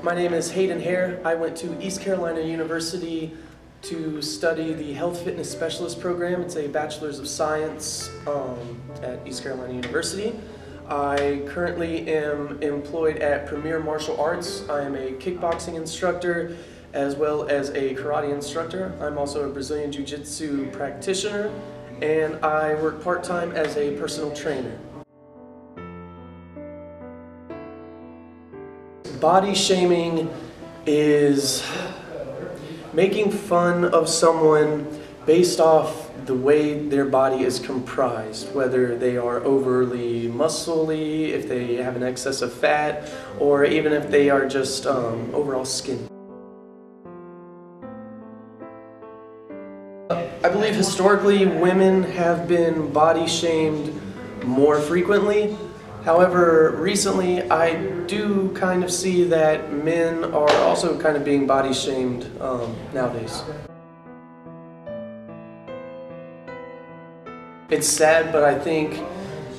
My name is Hayden Hare. I went to East Carolina University to study the Health Fitness Specialist program. It's a Bachelor's of Science at East Carolina University. I currently am employed at Premier Martial Arts. I am a kickboxing instructor as well as a karate instructor. I'm also a Brazilian Jiu-Jitsu practitioner, and I work part-time as a personal trainer. Body shaming is making fun of someone based off the way their body is comprised, whether they are overly muscly, if they have an excess of fat, or even if they are just overall skinny. I believe historically women have been body shamed more frequently. However, recently I do kind of see that men are also kind of being body shamed nowadays. It's sad, but I think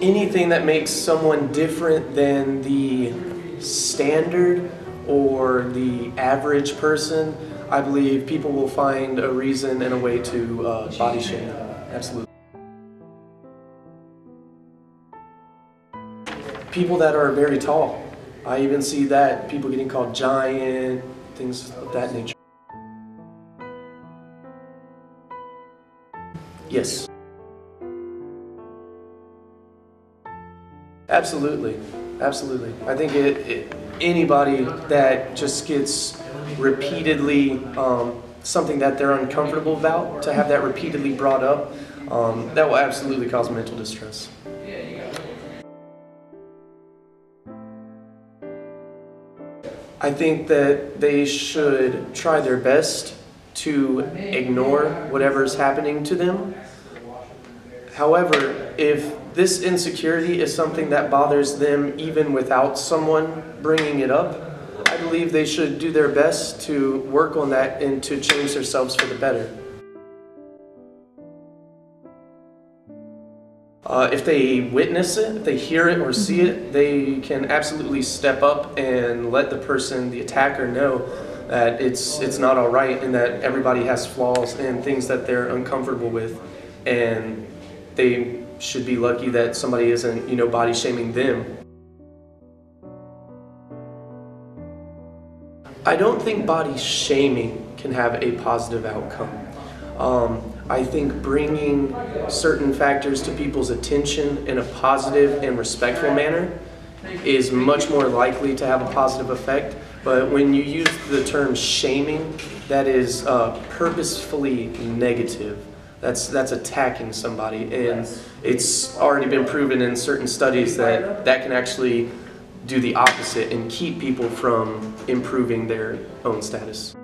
anything that makes someone different than the standard or the average person, I believe people will find a reason and a way to body shame them. Absolutely. People that are very tall. I even see that, people getting called giant, things of that nature. Yes. Absolutely, absolutely. I think anybody that just gets repeatedly something that they're uncomfortable about, to have that repeatedly brought up, that will absolutely cause mental distress. I think that they should try their best to ignore whatever is happening to them. However, if this insecurity is something that bothers them even without someone bringing it up, I believe they should do their best to work on that and to change themselves for the better. If they witness it, if they hear it or see it, they can absolutely step up and let the person, the attacker, know that it's not all right and that everybody has flaws and things that they're uncomfortable with, and they should be lucky that somebody isn't, body shaming them. I don't think body shaming can have a positive outcome. I think bringing certain factors to people's attention in a positive and respectful manner is much more likely to have a positive effect. But when you use the term shaming, that is purposefully negative. That's attacking somebody, and it's already been proven in certain studies that that can actually do the opposite and keep people from improving their own status.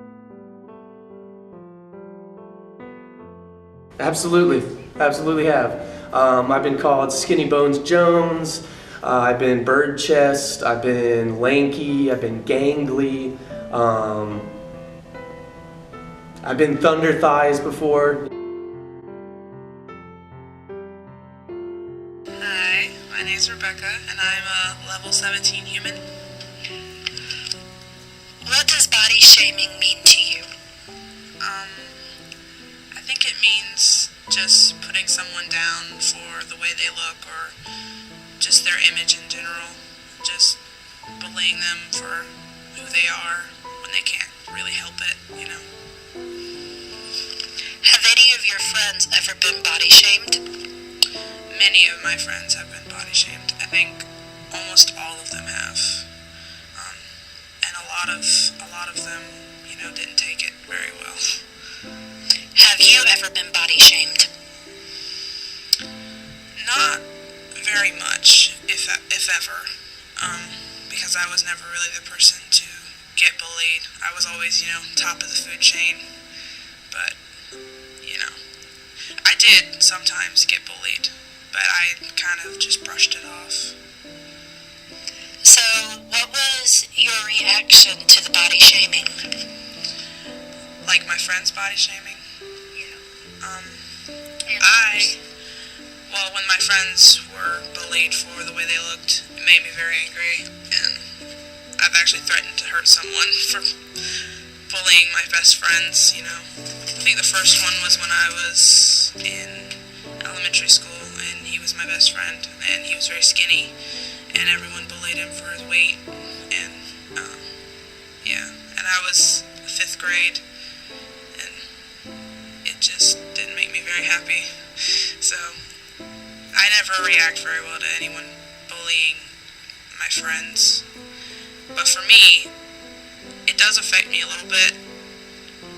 Absolutely, absolutely have. I've been called Skinny Bones Jones, I've been bird chest, I've been lanky, I've been gangly, I've been thunder thighs before. Hi, my name's Rebecca, and I'm a level 17 human. What does body shaming mean to you? I think it means just putting someone down for the way they look or just their image in general. Just bullying them for who they are when they can't really help it, Have any of your friends ever been body shamed? Many of my friends have been body shamed. I think almost all of them have. And a lot of them, didn't take it very well. Have you ever been body shamed? Not very much, if ever, because I was never really the person to get bullied. I was always, top of the food chain, but, I did sometimes get bullied, but I kind of just brushed it off. So, what was your reaction to the body shaming? Like my friend's body shaming? When my friends were bullied for the way they looked, it made me very angry, and I've actually threatened to hurt someone for bullying my best friends, you know. I think the first one was when I was in elementary school, and he was my best friend, and he was very skinny, and everyone bullied him for his weight, and yeah, and I was 5th grade, and it just didn't make me very happy. So I never react very well to anyone bullying my friends, but for me, it does affect me a little bit,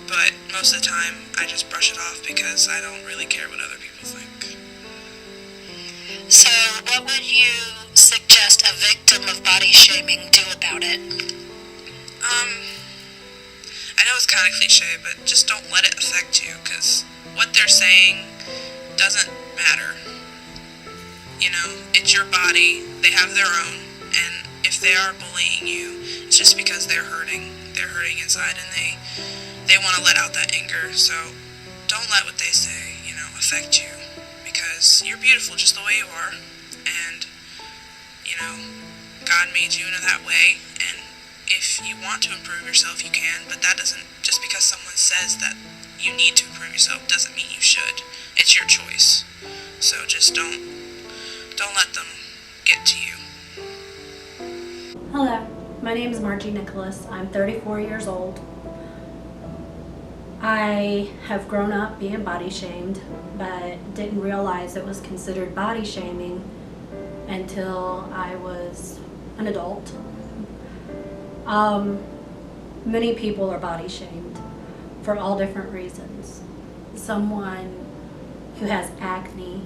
but most of the time I just brush it off because I don't really care what other people think. So, what would you suggest a victim of body shaming do about it? I know it's kind of cliche, but just don't let it affect you, because what they're saying doesn't matter. You know, it's your body, they have their own, and if they are bullying you, it's just because they're hurting inside, and they want to let out that anger. So don't let what they say, you know, affect you, because you're beautiful just the way you are, and you know, God made you in that way, and if you want to improve yourself, you can, but that doesn't, just because someone says that you need to improve yourself doesn't mean you should. It's your choice. So just don't let them get to you. Hello, my name is Margie Nicholas. I'm 34 years old. I have grown up being body shamed, but didn't realize it was considered body shaming until I was an adult. Many people are body shamed for all different reasons. Someone who has acne,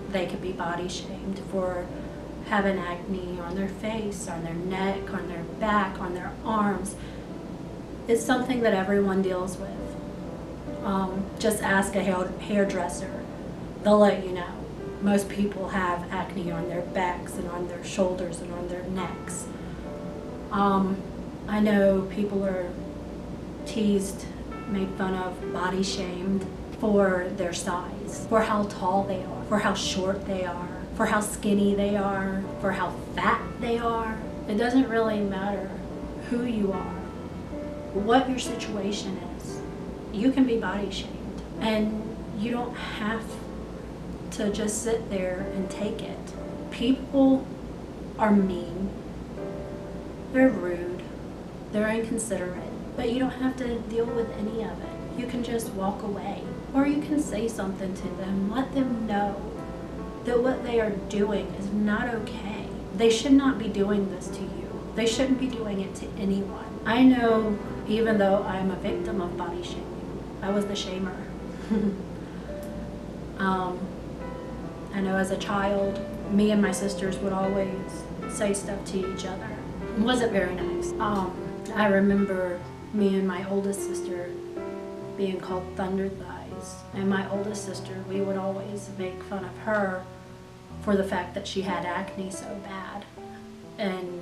they could be body shamed for having acne on their face, on their neck, on their back, on their arms. It's something that everyone deals with. Just ask a hairdresser. They'll let you know. Most people have acne on their backs and on their shoulders and on their necks. I know people are teased, made fun of, body shamed for their size, for how tall they are, for how short they are, for how skinny they are, for how fat they are. It doesn't really matter who you are, what your situation is. You can be body shamed, and you don't have to just sit there and take it. People are mean, they're rude, they're inconsiderate, but you don't have to deal with any of it. You can just walk away, or you can say something to them, let them know that what they are doing is not okay. They should not be doing this to you. They shouldn't be doing it to anyone. I know, even though I'm a victim of body shaming, I was the shamer. I know as a child, me and my sisters would always say stuff to each other. It wasn't very nice. I remember me and my oldest sister being called Thunder Thighs. And my oldest sister, we would always make fun of her for the fact that she had acne so bad. And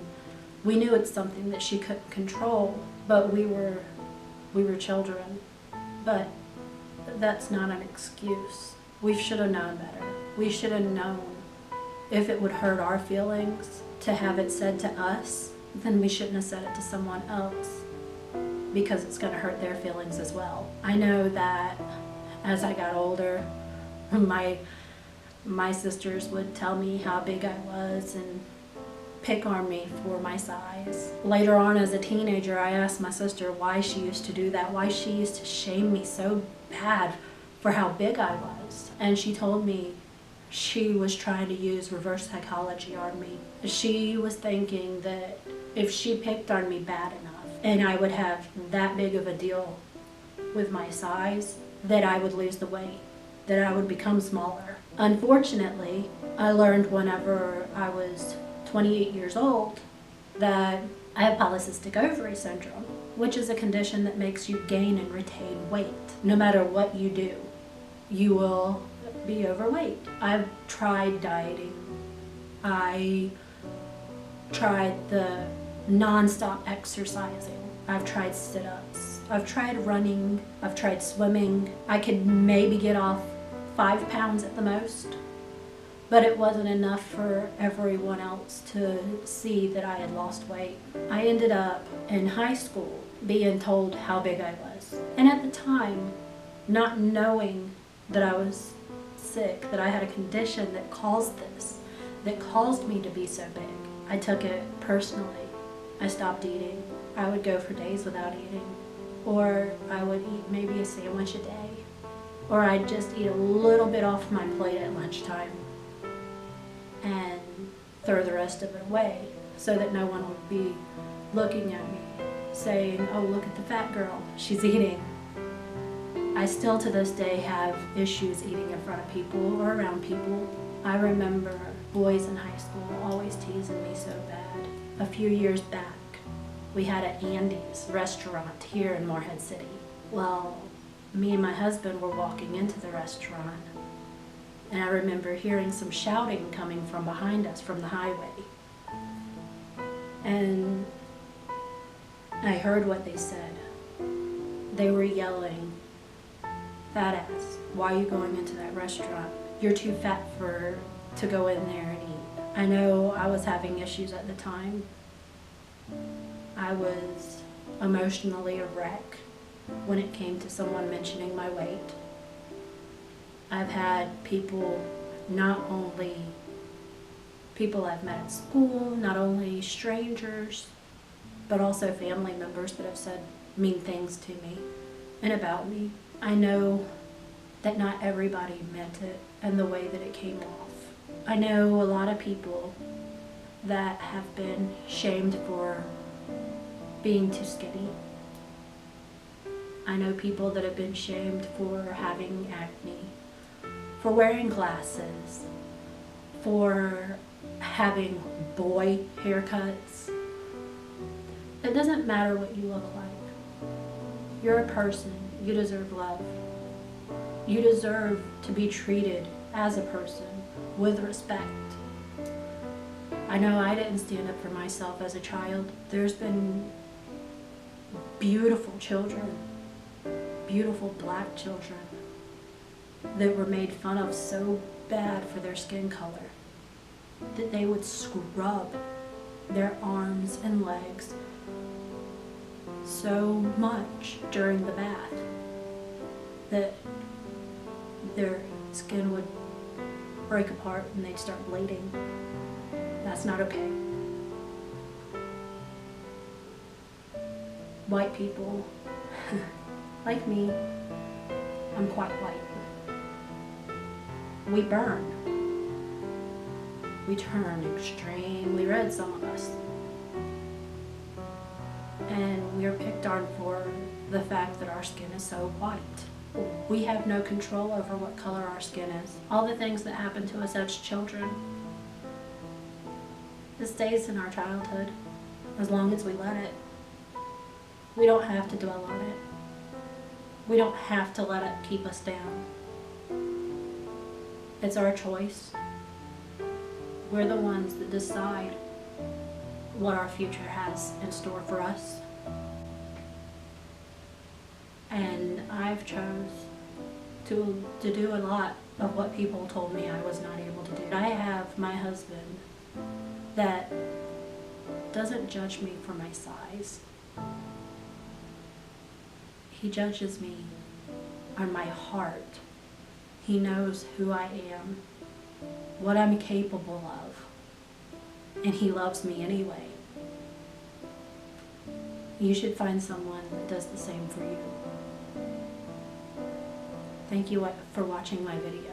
we knew it's something that she couldn't control, but we were children. But that's not an excuse. We should have known better. We should have known if it would hurt our feelings to have it said to us, then we shouldn't have said it to someone else, because it's going to hurt their feelings as well. I know that as I got older, my sisters would tell me how big I was and pick on me for my size. Later on as a teenager, I asked my sister why she used to do that, why she used to shame me so bad for how big I was. And she told me she was trying to use reverse psychology on me. She was thinking that if she picked on me bad enough and I would have that big of a deal with my size, that I would lose the weight, that I would become smaller. Unfortunately, I learned whenever I was 28 years old that I have polycystic ovary syndrome, which is a condition that makes you gain and retain weight. No matter what you do, you will be overweight. I've tried dieting. I tried the non-stop exercising. I've tried sit-ups. I've tried running. I've tried swimming. I could maybe get off 5 pounds at the most, But it wasn't enough for everyone else to see that I had lost weight. I ended up in high school being told how big I was. And at the time, not knowing that I was sick, that I had a condition that caused this, that caused me to be so big, I took it personally. I stopped eating. I would go for days without eating. Or I would eat maybe a sandwich a day. Or I'd just eat a little bit off my plate at lunchtime and throw the rest of it away so that no one would be looking at me saying, oh, look at the fat girl, she's eating. I still to this day have issues eating in front of people or around people. I remember boys in high school always teasing me so bad. A few years back, we had an Andy's restaurant here in Morehead City. Well, me and my husband were walking into the restaurant, and I remember hearing some shouting coming from behind us from the highway. And I heard what they said. They were yelling, "Fat ass, why are you going into that restaurant? You're too fat to go in there and eat." I know I was having issues at the time. I was emotionally a wreck when it came to someone mentioning my weight. I've had people, not only people I've met at school, not only strangers, but also family members that have said mean things to me and about me. I know that not everybody meant it and the way that it came off. I know a lot of people that have been shamed for being too skinny. I know people that have been shamed for having acne, for wearing glasses, for having boy haircuts. It doesn't matter what you look like. You're a person. You deserve love. You deserve to be treated as a person with respect. I know I didn't stand up for myself as a child. There's been beautiful children, beautiful black children that were made fun of so bad for their skin color that they would scrub their arms and legs so much during the bath that their skin would break apart and they'd start bleeding. That's not okay. White people, like me, I'm quite white. We burn. We turn extremely red, some of us. And we are picked on for the fact that our skin is so white. We have no control over what color our skin is. All the things that happen to us as children, it stays in our childhood as long as we let it. We don't have to dwell on it. We don't have to let it keep us down. It's our choice. We're the ones that decide what our future has in store for us. And I've chose to do a lot of what people told me I was not able to do. I have my husband that doesn't judge me for my size. He judges me on my heart. He knows who I am, what I'm capable of, and he loves me anyway. You should find someone that does the same for you. Thank you for watching my video.